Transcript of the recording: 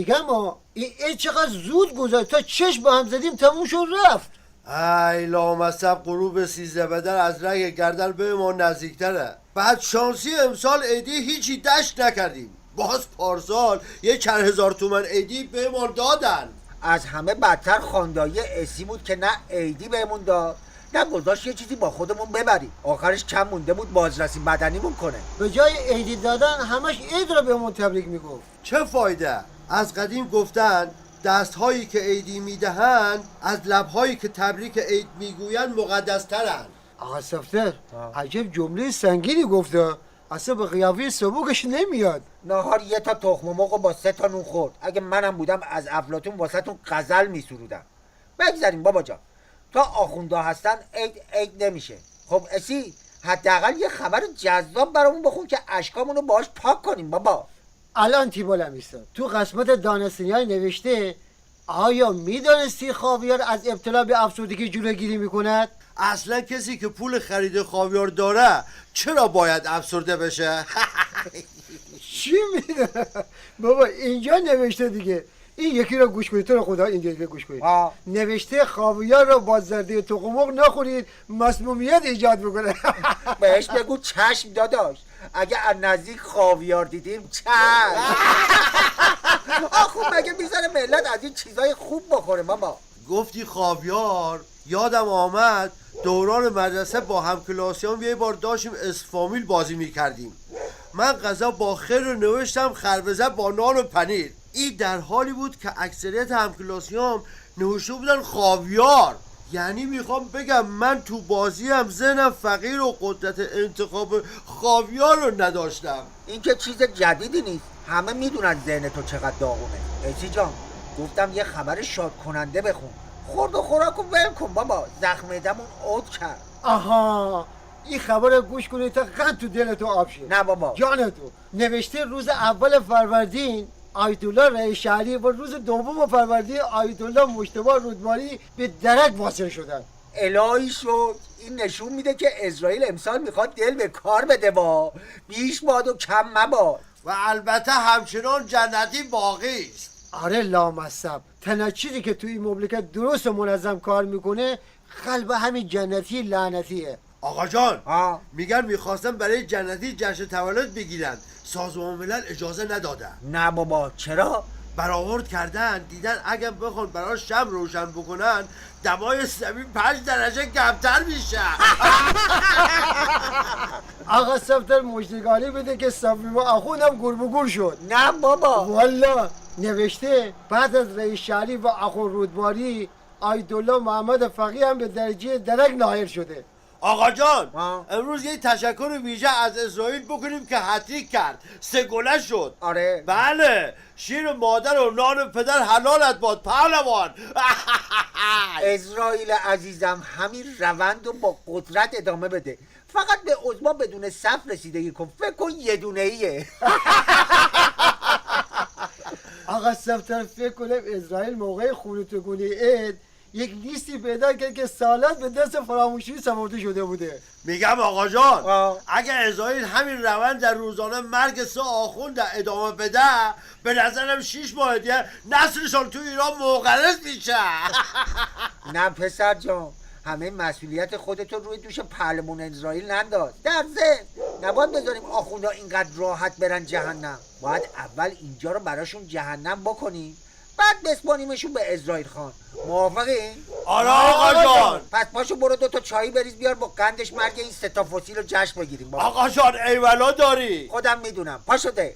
میگم این چقدر زود گذشت، تا چشم با هم زدیم تموم شد رفت. ای لامصب غروب 13 بدر از رگ گردن به ما نزدیکتره. بعد شانسی امسال عیدی هیچی دشت نکردیم. باز پارسال یه چند هزار تومن عیدی به ما دادن. از همه بدتر خاندایی اسی بود که نه عیدی بهمون داد نه گذاشت یه چیزی با خودمون ببریم. آخرش کم مونده بود بازرسی بدنیمون کنه. به جای عیدی دادن همش عید رو بهمون تبریک میگفت. چه فایده؟ از قدیم گفتن دستهایی که عیدی میدهند از لبهایی که تبریک عید میگویند مقدسترند. آقا صفتر عجب جمله سنگینی گفته، اصلا به قیافه سبوکش نمیاد. نهار یه تا تخم مرغ با 3 تا نون خورد. اگه منم بودم از افلاطون واسهتون غزل میسرودم. بگذاریم بابا جان، تا آخوندا هستن عید نمیشه. خب اسی حداقل یه خبر جذاب برامون بخون که اشکامونو باهاش پاک کنیم بابا. الان تیبالم ایستاد تو قسمت دانستنی‌های نوشته آیا میدانستی خاویار از ابتلا به افسردگی جلوگیری میکند؟ اصلا کسی که پول خرید خاویار داره چرا باید افسرده بشه؟ چی میدونه بابا، اینجا نوشته دیگه. این یکی رو گوش کنید، تو رو خدا اینجا گوش کنید. نوشته خاویار رو با زرده تخم مرغ نخورید، مسمومیت ایجاد میکنه. بهش بگو چشم داداش، اگه از نزدیک خاویار دیدیم چشم. آخو مگه میذاره ملت از این چیزای خوب بخوره بابا؟ گفتی خاویار، یادم آمد دوران مدرسه با همکلاسیام یه بار داشتیم اسفامیل بازی میکردیم. من غذا با خیر رو نوشتم خربزه با نان و پنیر. این در حالی بود که اکثریت همکلاسیام نوشته بودن خاویار. یعنی میخوام بگم من تو بازی هم ذهنم فقیر و قدرت انتخاب خاویار رو نداشتم. این که چیز جدیدی نیست، همه میدونن ذهن تو چقدر داغونه. اسی جان گفتم یه خبر شاد کننده بخون. خورد و خوراکو ول کن بابا، زخم معدمون عود کرد. آها، این خبر رو گوش کنید تا قند تو دلتو آب شه. نه بابا، جانتو. نوشته روز اول فروردین آیت الله رئیس شهری و روز دوم فروردین آیت الله مجتبی رودباری به درک واصل شدن. الهی شد. این نشون میده که اسرائیل امسال میخواد دل به کار بده با بیش باد و کم مباد. و البته همچنان جنتی باقی است. آره لامصب، تنها چیزی که توی این مملکت درست و منظم کار میکنه قلب همین جنتی لعنتیه. آقا جان میگن میخواستن برای جنتی جشن تولد بگیرن، سازمان ملل اجازه ندادن. نه بابا، چرا؟ برآورد کردن دیدن اگه بخون برای شب روشن بکنن دمای زمین 5 درجه کمتر میشه. آقا صفتر مشتگاری بده که صفی و اخونم گر به گر شد. نه بابا والا نوشته بعد از رئیس شهری و اخو رودباری آیت الله محمد فقیه هم به درجه درک نایل شده. آقا جان امروز یه تشکر ویژه از اسرائیل بکنیم که هتریک کرد، 3 گله شد. آره بله، شیر مادر و نان پدر حلالت باد پهلوان. اسرائیل عزیزم همین روند رو با قدرت ادامه بده، فقط به عظما بدون صف رسیدگی کن. فکر کن یه دونه ایه. آقا صفتر فکر کنم اسرائیل موقع خروطگونی عید یک لیستی پیدا کرد که سالات به دست فراموشی سپرده شده بوده. میگم آقا جان اگر اسرائیل همین روند در روزانه مرگ 3 آخوند ادامه بده، به نظرم 6 ماه دیگه نسلشان تو ایران منقرض میشه. نه پسر جان، همه مسئولیت خودتو روی دوش پهلوان اسرائیل ننداز. در ضمن نباید بذاریم آخوندا اینقدر راحت برن جهنم. باید اول اینجا رو براشون جهنم بکنیم، بعد بسپانیمشون به اسرائیل خان. موافقی؟ آره آقا جان. پس پاشو برو 2 تا چایی بریز بیار با قندش مرگ این 3 تا فسیل رو جشن بگیریم. آقا جان ایولا داری. خودم میدونم، پاشو ده.